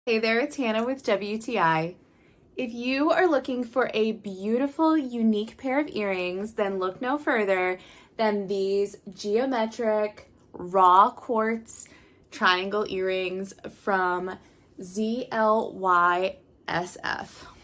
Hey there, it's Hannah with WTI. If you are looking for a beautiful, unique pair of earrings, then look no further than these geometric raw quartz triangle earrings from ZLYSF.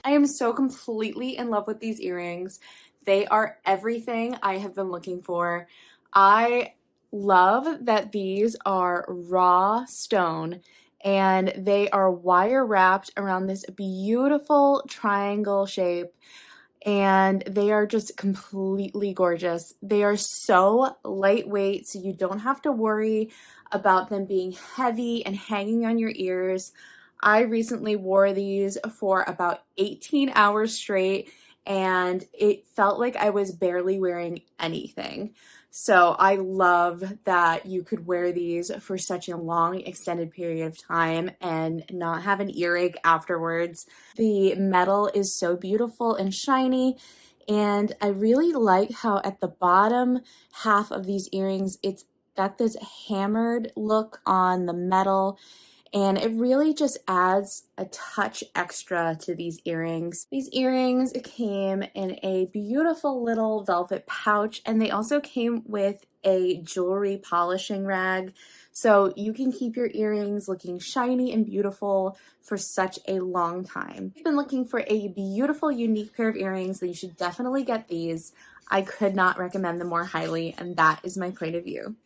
I am so completely in love with these earrings. They are everything I have been looking for. I love that these are raw stone and they are wire wrapped around this beautiful triangle shape, and they are just completely gorgeous. They are so lightweight, so you don't have to worry about them being heavy and hanging on your ears. I recently wore these for about 18 hours straight, and it felt like I was barely wearing anything. So I love that you could wear these for such a long extended period of time and not have an earache afterwards. The metal is so beautiful and shiny, and I really like how at the bottom half of these earrings, it's got this hammered look on the metal, and it really just adds a touch extra to these earrings. These earrings came in a beautiful little velvet pouch, and they also came with a jewelry polishing rag, so you can keep your earrings looking shiny and beautiful for such a long time. If you've been looking for a beautiful, unique pair of earrings, then you should definitely get these. I could not recommend them more highly, and that is my point of view.